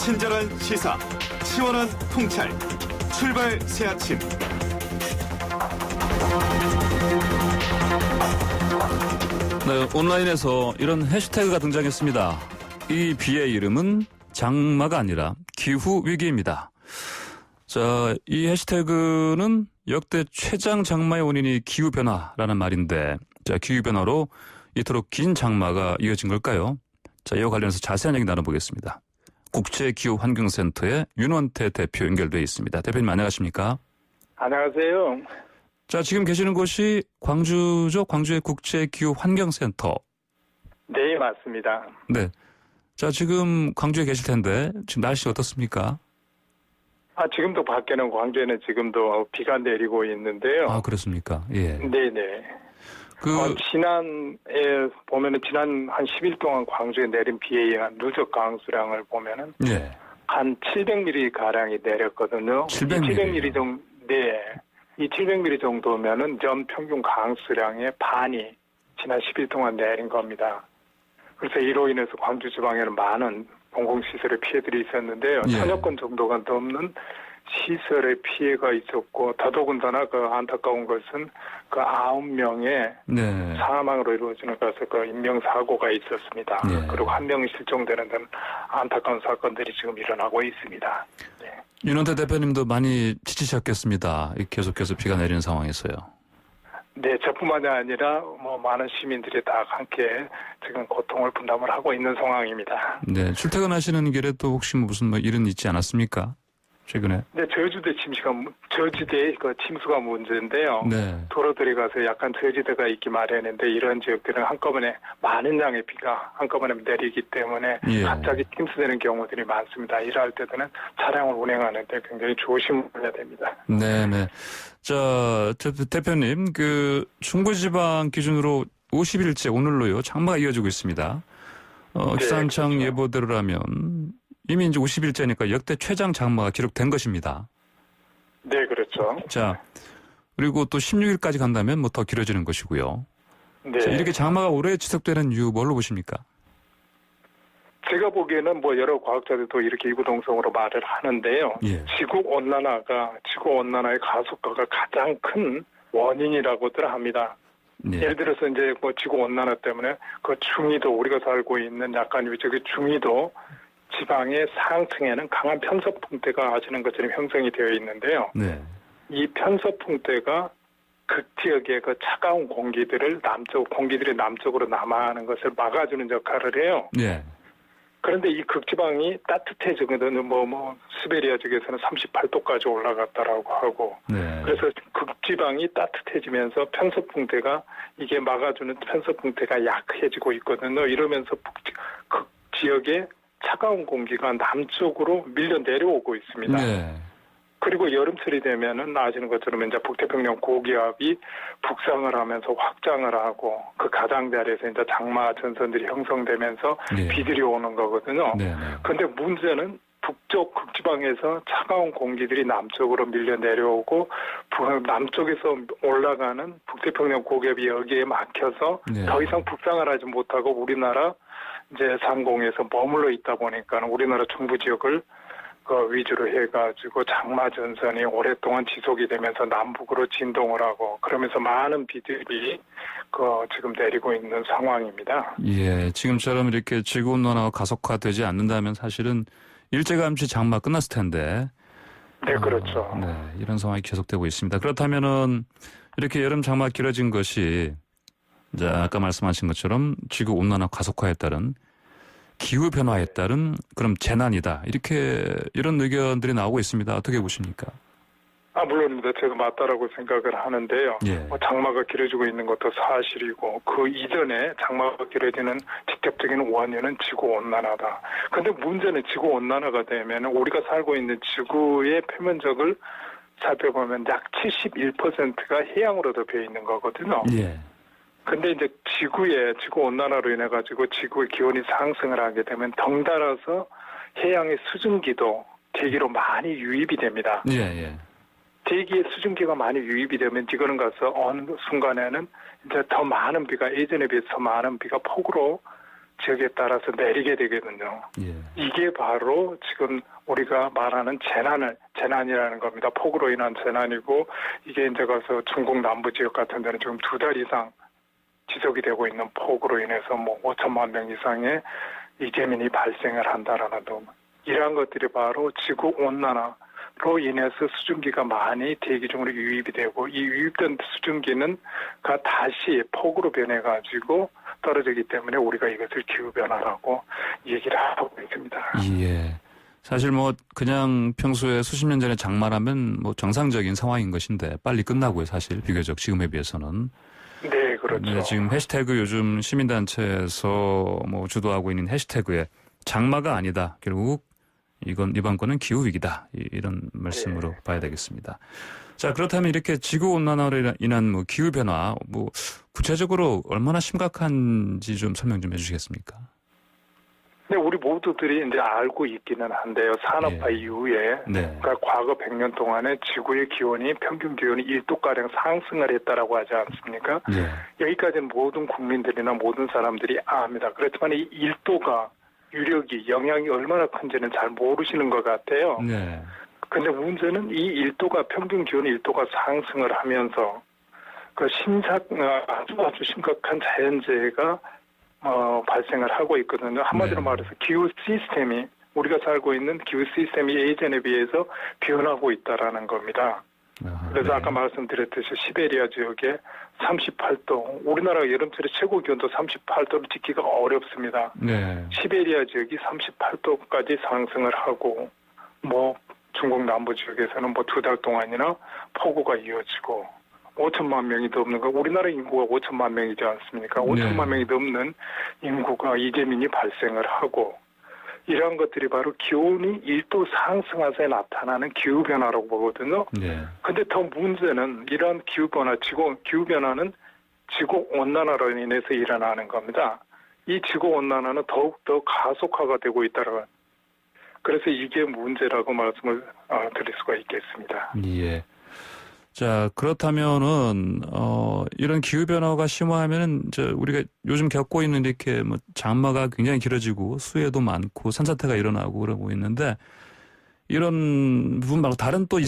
친절한 시사, 시원한 통찰, 출발 새 아침. 네, 온라인에서 이런 해시태그가 등장했습니다. 이 비의 이름은 장마가 아니라 기후위기입니다. 자, 이 해시태그는 역대 최장 장마의 원인이 기후변화라는 말인데, 자, 기후변화로 이토록 긴 장마가 이어진 걸까요? 자, 이와 관련해서 자세한 얘기 나눠보겠습니다. 국제기후환경센터의 윤원태 대표 연결되어 있습니다. 대표님 안녕하십니까? 안녕하세요. 자, 지금 계시는 곳이 광주죠? 광주의 국제기후환경센터. 네, 맞습니다. 네. 자, 지금 광주에 계실 텐데 지금 날씨 어떻습니까? 지금도 밖에는 광주에는 지금도 비가 내리고 있는데요. 아, 그렇습니까? 예. 네네. 지난해 보면은 지난 한 10일 동안 광주에 내린 비에 의한 누적 강수량을 보면은 예. 한 700mm 가량이 내렸거든요. 700mm 정도, 네. 이 700mm 정도면은 전 평균 강수량의 반이 지난 10일 동안 내린 겁니다. 그래서 이로 인해서 광주 지방에는 많은 공공시설의 피해들이 있었는데요. 예. 1000여 건 정도가 넘는 시설의 피해가 있었고, 더더군다나 그 안타까운 것은 그 9명의 네. 사망으로 이루어지는 것에서 그 인명사고가 있었습니다. 예. 그리고 한 명이 실종되는 등 안타까운 사건들이 지금 일어나고 있습니다. 네. 윤원태 대표님도 많이 지치셨겠습니다. 계속해서 비가 내리는 상황에서요. 네, 저뿐만이 아니라 많은 시민들이 다 함께 지금 고통을 분담을 하고 있는 상황입니다. 네, 출퇴근하시는 길에 또 혹시 무슨 일은 있지 않았습니까? 최근에? 네, 저지대의 그 침수가 문제인데요. 네. 도로들이 가서 약간 저지대가 있기 마련인데 이런 지역들은 한꺼번에 많은 양의 비가 한꺼번에 내리기 때문에 예. 갑자기 침수되는 경우들이 많습니다. 이럴 때는 차량을 운행하는데 굉장히 조심을 해야 됩니다. 네네. 자, 대표님, 중부지방 기준으로 50일째 오늘로요, 장마가 이어지고 있습니다. 기상청 그렇죠. 예보대로라면 이미 이제 50일째니까 역대 최장 장마가 기록된 것입니다. 네, 그렇죠. 자, 그리고 또 16일까지 간다면 더 길어지는 것이고요. 네. 자, 이렇게 장마가 오래 지속되는 이유 뭘로 보십니까? 제가 보기에는 여러 과학자들도 이렇게 이구동성으로 말을 하는데요. 예. 지구 온난화의 가속화가 가장 큰 원인이라고들 합니다. 네. 예를 들어서 이제 지구 온난화 때문에 그 중위도 우리가 살고 있는 약간 위쪽의 중위도 지방의 상층에는 강한 편서풍대가 아시는 것처럼 형성이 되어 있는데요. 네. 이 편서풍대가 극지역의 그 차가운 공기들이 남쪽으로 남하하는 것을 막아주는 역할을 해요. 네. 그런데 이 극지방이 따뜻해지거든요. 시베리아 쪽에서는 38도까지 올라갔다라고 하고. 네. 그래서 극지방이 따뜻해지면서 편서풍대가 이게 막아주는 편서풍대가 약해지고 있거든요. 이러면서 극지역의 차가운 공기가 남쪽으로 밀려 내려오고 있습니다. 네. 그리고 여름철이 되면은 아시는 것처럼 이제 북태평양 고기압이 북상을 하면서 확장을 하고 그 가장대 아래에서 이제 장마 전선들이 형성되면서 네. 비들이 오는 거거든요. 네. 그런데 문제는 북쪽 극지방에서 차가운 공기들이 남쪽으로 밀려 내려오고 남쪽에서 올라가는 북태평양 고기압이 여기에 막혀서 네. 더 이상 북상을 하지 못하고 우리나라 이제 상공에서 머물러 있다 보니까 우리나라 중부 지역을 위주로 해가지고 장마 전선이 오랫동안 지속이 되면서 남북으로 진동을 하고 그러면서 많은 비들이 지금 내리고 있는 상황입니다. 예, 지금처럼 이렇게 지구온난화가 가속화되지 않는다면 사실은 일제감치 장마 끝났을 텐데. 네, 그렇죠. 네, 이런 상황이 계속되고 있습니다. 그렇다면은 이렇게 여름 장마가 길어진 것이 이제 아까 말씀하신 것처럼 지구 온난화 가속화에 따른 기후 변화에 따른 그럼 재난이다. 이런 의견들이 나오고 있습니다. 어떻게 보십니까? 물론입니다. 제가 맞다라고 생각을 하는데요. 예. 장마가 길어지고 있는 것도 사실이고 그 이전에 장마가 길어지는 직접적인 원인은 지구온난화다. 그런데 문제는 지구온난화가 되면 우리가 살고 있는 지구의 표면적을 살펴보면 약 71%가 해양으로 덮여 있는 거거든요. 예. 근데 이제 지구 온난화로 인해 가지고 지구의 기온이 상승을 하게 되면 덩달아서 해양의 수증기도 대기로 많이 유입이 됩니다. 예. 대기의 수증기가 많이 유입이 되면 이거는 가서 어느 순간에는 이제 더 많은 비가 예전에 비해서 많은 비가 폭우로 지역에 따라서 내리게 되거든요. 예. 이게 바로 지금 우리가 말하는 재난이라는 겁니다. 폭우로 인한 재난이고, 이게 이제 가서 중국 남부 지역 같은 데는 지금 2달 이상 지속이 되고 있는 폭우로 인해서 뭐 5천만 명 이상의 이재민이 발생을 한다라는 등, 이러한 것들이 바로 지구 온난화로 인해서 수증기가 많이 대기 중으로 유입이 되고, 이 유입된 수증기는 다시 폭우로 변해가지고 떨어지기 때문에 우리가 이것을 기후변화라고 얘기를 하고 있습니다. 예. 사실 뭐 그냥 평소에 수십 년 전에 장마라면 뭐 정상적인 상황인 것인데 빨리 끝나고요, 사실 비교적 지금에 비해서는. 네, 그렇죠. 네, 지금 해시태그 요즘 시민단체에서 뭐 주도하고 있는 해시태그에 장마가 아니다. 결국 이번 건은 기후위기다. 이런 말씀으로 네. 봐야 되겠습니다. 자, 그렇다면 이렇게 지구온난화로 인한 뭐 기후변화, 뭐 구체적으로 얼마나 심각한지 좀 설명 좀 해주시겠습니까? 네, 우리 모두들이 이제 알고 있기는 한데요. 산업화 예. 이후에, 네. 그러니까 과거 100년 동안에 지구의 기온이, 평균 기온이 1도가량 상승을 했다라고 하지 않습니까? 네. 여기까지는 모든 국민들이나 모든 사람들이 압니다. 그렇지만 이 1도가 유력이, 영향이 얼마나 큰지는 잘 모르시는 것 같아요. 네. 근데 문제는 이 1도가, 평균 기온 1도가 상승을 하면서 아주 심각한 자연재해가 발생을 하고 있거든요. 한마디로 네. 말해서 기후 시스템이, 우리가 살고 있는 기후 시스템이 예전에 비해서 변하고 있다라는 겁니다. 그래서 네. 아까 말씀드렸듯이 시베리아 지역에 38도, 우리나라 여름철에 최고 기온도 38도를 찍기가 어렵습니다. 네. 시베리아 지역이 38도까지 상승을 하고, 뭐 중국 남부 지역에서는 뭐 2달 동안이나 폭우가 이어지고, 5천만 명이 넘는 거, 우리나라 인구가 5천만 명이지 않습니까? 5천만 명이 넘는 인구가, 이재민이 발생을 하고, 이러한 것들이 바로 기온이 1도 상승하에 나타나는 기후변화라고 보거든요. 네. 근데 더 문제는 이러한 기후변화는 지구온난화로 인해서 일어나는 겁니다. 이 지구온난화는 더욱더 가속화가 되고 있다는, 그래서 이게 문제라고 말씀을 드릴 수가 있겠습니다. 예. 자, 그렇다면은, 이런 기후변화가 심화하면은, 우리가 요즘 겪고 있는 이렇게 뭐 장마가 굉장히 길어지고, 수해도 많고, 산사태가 일어나고 그러고 있는데, 이런 부분 말고 다른 또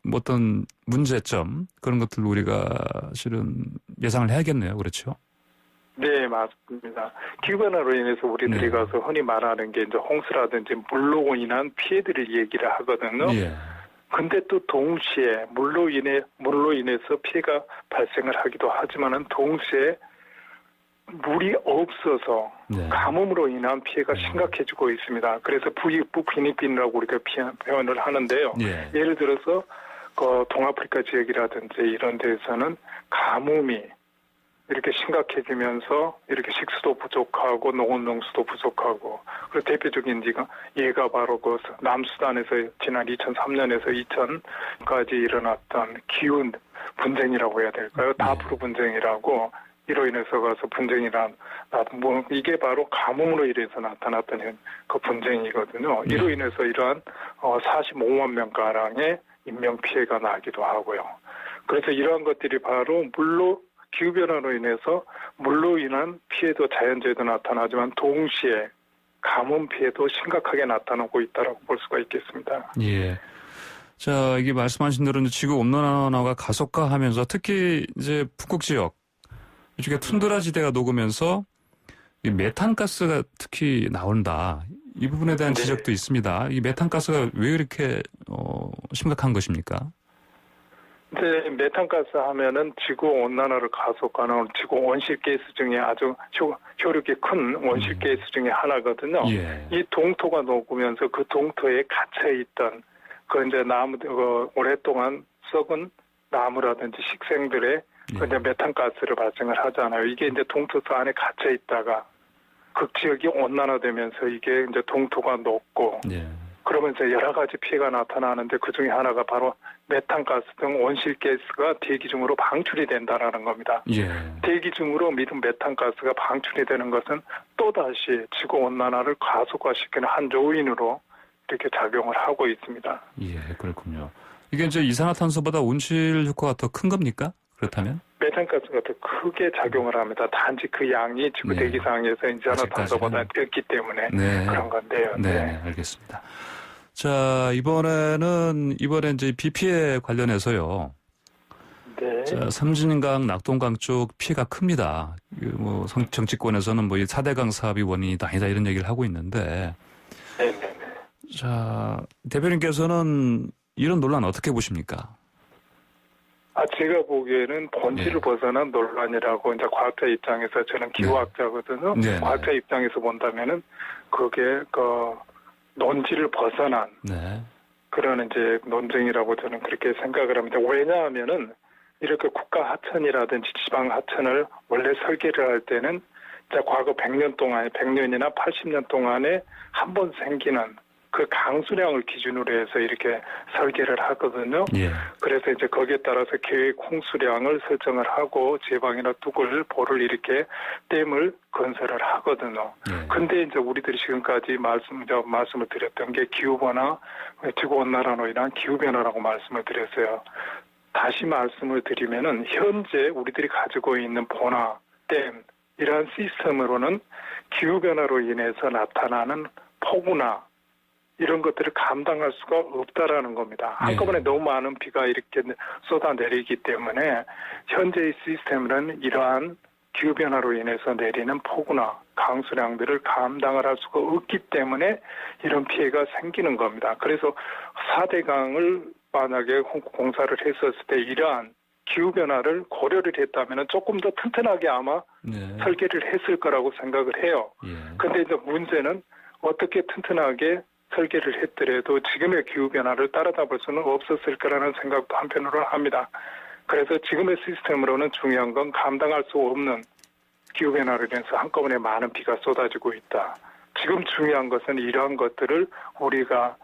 뭐 어떤 문제점, 그런 것들로 우리가 실은 예상을 해야겠네요. 그렇죠? 네, 맞습니다. 기후변화로 인해서 우리들이 네. 가서 흔히 말하는 게 이제 홍수라든지 물로 인한 피해들을 얘기를 하거든요. 예. 근데 또 동시에 물로 인해서 피해가 발생을 하기도 하지만은 동시에 물이 없어서 네. 가뭄으로 인한 피해가 심각해지고 있습니다. 그래서 부익부 피니핀이라고 우리가 표현을 하는데요. 예. 예를 들어서 동아프리카 지역이라든지 이런 데에서는 가뭄이 이렇게 심각해지면서 이렇게 식수도 부족하고 농업농수도 부족하고, 그리고 대표적인 예가 바로 남수단에서 지난 2003년에서 2000까지 일어났던 기후 분쟁이라고 해야 될까요? 다프르 분쟁이라고, 이로 인해서 분쟁이란, 이게 바로 가뭄으로 인해서 나타났던 그 분쟁이거든요. 이로 인해서 이러한 45만 명가량의 인명피해가 나기도 하고요. 그래서 이러한 것들이 바로 기후변화로 인해서 물로 인한 피해도, 자연재해도 나타나지만 동시에 가뭄 피해도 심각하게 나타나고 있다고 볼 수가 있겠습니다. 예. 자, 이게 말씀하신 대로 지구 온난화가 가속화하면서 특히 이제 북극 지역, 이쪽에 툰드라 지대가 녹으면서 이 메탄가스가 특히 나온다. 이 부분에 대한 네. 지적도 있습니다. 이 메탄가스가 왜 이렇게 심각한 것입니까? 이제 메탄가스 하면은 지구 온난화를 가속화하는 지구 온실가스 중에 아주 효력이 큰 온실가스 중에 하나거든요. 예. 이 동토가 녹으면서 그 동토에 갇혀 있던 이제 오랫동안 썩은 나무라든지 식생들의 이제 메탄가스를 발생을 하잖아요. 이게 이제 동토 안에 갇혀 있다가 극지역이 온난화되면서 이게 이제 동토가 녹고, 예. 그러면서 여러 가지 피해가 나타나는데 그 중에 하나가 바로 메탄가스 등 온실가스가 대기 중으로 방출이 된다라는 겁니다. 예. 대기 중으로 메탄가스가 방출이 되는 것은 또다시 지구 온난화를 가속화시키는 한 요인으로 이렇게 작용을 하고 있습니다. 예, 그렇군요. 이게 이제 이산화탄소보다 온실 효과가 더 큰 겁니까? 그렇다면? 메탄가스가 더 크게 작용을 합니다. 단지 그 양이 지구 네. 대기상에서 이산화탄소보다 적기 때문에 네. 그런 건데요. 네, 알겠습니다. 자, 이번에 이제 비 피해 관련해서요. 네. 자, 삼진강, 낙동강 쪽 피해가 큽니다. 뭐 정치권에서는 뭐 이 4대강 사업이 원인이다, 아니다 이런 얘기를 하고 있는데. 네. 자, 대표님께서는 이런 논란 어떻게 보십니까? 제가 보기에는 본질을 네. 벗어난 논란이라고 이제 과학자 입장에서 저는 기후학자거든요. 네. 과학자 입장에서 본다면은 그게 그 논지를 벗어난 네. 그런 이제 논쟁이라고 저는 그렇게 생각을 합니다. 왜냐하면은 이렇게 국가 하천이라든지 지방 하천을 원래 설계를 할 때는 자 과거 100년 동안에 100년이나 80년 동안에 한 번 생기는 그 강수량을 기준으로 해서 이렇게 설계를 하거든요. 예. 그래서 이제 거기에 따라서 계획 홍수량을 설정을 하고 제방이나 뚝을 보를 이렇게 댐을 건설을 하거든요. 예. 근데 이제 우리들이 지금까지 말씀을 드렸던 게 기후변화, 지구온난화로 인한 기후변화라고 말씀을 드렸어요. 다시 말씀을 드리면은 현재 우리들이 가지고 있는 본화, 댐 이러한 시스템으로는 기후변화로 인해서 나타나는 폭우나 이런 것들을 감당할 수가 없다라는 겁니다. 한꺼번에 너무 많은 비가 이렇게 쏟아내리기 때문에 현재의 시스템은 이러한 기후변화로 인해서 내리는 폭우나 강수량들을 감당을 할 수가 없기 때문에 이런 피해가 생기는 겁니다. 그래서 4대강을 만약에 공사를 했었을 때 이러한 기후변화를 고려를 했다면 조금 더 튼튼하게 아마 네. 설계를 했을 거라고 생각을 해요. 그런데 이제 문제는 어떻게 튼튼하게 설계를 했더라도 지금의 기후변화를 따라잡을 수는 없었을 거라는 생각도 한편으로는 합니다. 그래서 지금의 시스템으로는 중요한 건 감당할 수 없는 기후변화로 인해서 한꺼번에 많은 비가 쏟아지고 있다. 지금 중요한 것은 이러한 것들을 우리가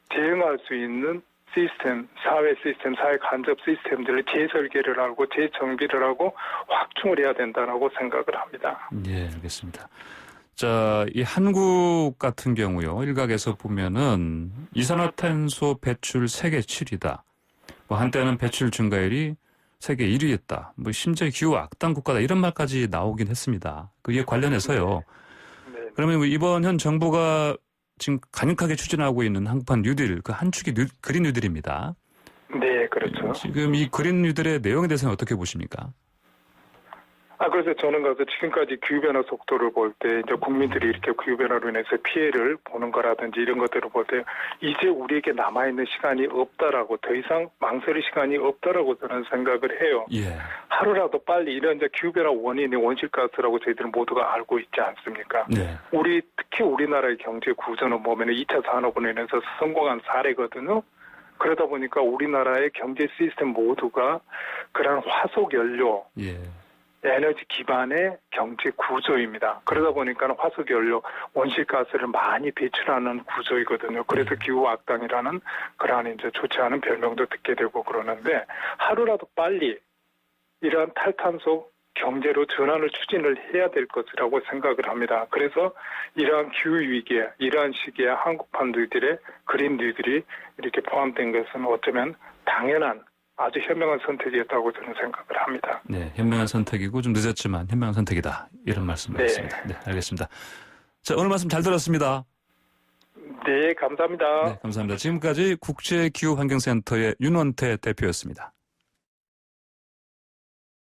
대응할 수 있는 시스템, 사회 시스템, 사회 간접 시스템들을 재설계를 하고 재정비를 하고 확충을 해야 된다고 생각을 합니다. 예, 알겠습니다. 자, 이 한국 같은 경우요. 일각에서 보면은 이산화탄소 배출 세계 7위다. 뭐 한때는 배출 증가율이 세계 1위였다. 뭐 심지어 기후 악당 국가다 이런 말까지 나오긴 했습니다. 그에 관련해서요. 네. 그러면 이번 현 정부가 지금 강력하게 추진하고 있는 한국판 뉴딜 그 한 축이 그린 뉴딜입니다. 네, 그렇죠. 지금 이 그린 뉴딜의 내용에 대해서는 어떻게 보십니까? 그래서 저는 가서 지금까지 기후변화 속도를 볼 때 이제 국민들이 이렇게 기후변화로 인해서 피해를 보는 거라든지 이런 것들을 볼 때 이제 우리에게 남아있는 시간이 없다라고 더 이상 망설일 시간이 없다라고 저는 생각을 해요. 예. 하루라도 빨리 이런 이제 기후변화 원인이 온실가스라고 저희들은 모두가 알고 있지 않습니까? 네. 특히 우리나라의 경제 구조는 보면 2차 산업으로 인해서 성공한 사례거든요. 그러다 보니까 우리나라의 경제 시스템 모두가 그런 화석 연료, 예. 에너지 기반의 경제 구조입니다. 그러다 보니까 화석연료, 온실가스를 많이 배출하는 구조이거든요. 그래서 기후악당이라는 그러한 이제 좋지 않은 별명도 듣게 되고 그러는데 하루라도 빨리 이러한 탈탄소 경제로 전환을 추진을 해야 될 것이라고 생각을 합니다. 그래서 이러한 기후위기에, 이러한 시기에 한국판 뉴딜의 그린 뉴딜이 이렇게 포함된 것은 어쩌면 당연한 아주 현명한 선택이었다고 저는 생각을 합니다. 네, 현명한 선택이고 좀 늦었지만 현명한 선택이다. 이런 말씀이었습니다. 네, 알겠습니다. 자, 오늘 말씀 잘 들었습니다. 네, 감사합니다. 네, 감사합니다. 지금까지 국제기후환경센터의 윤원태 대표였습니다.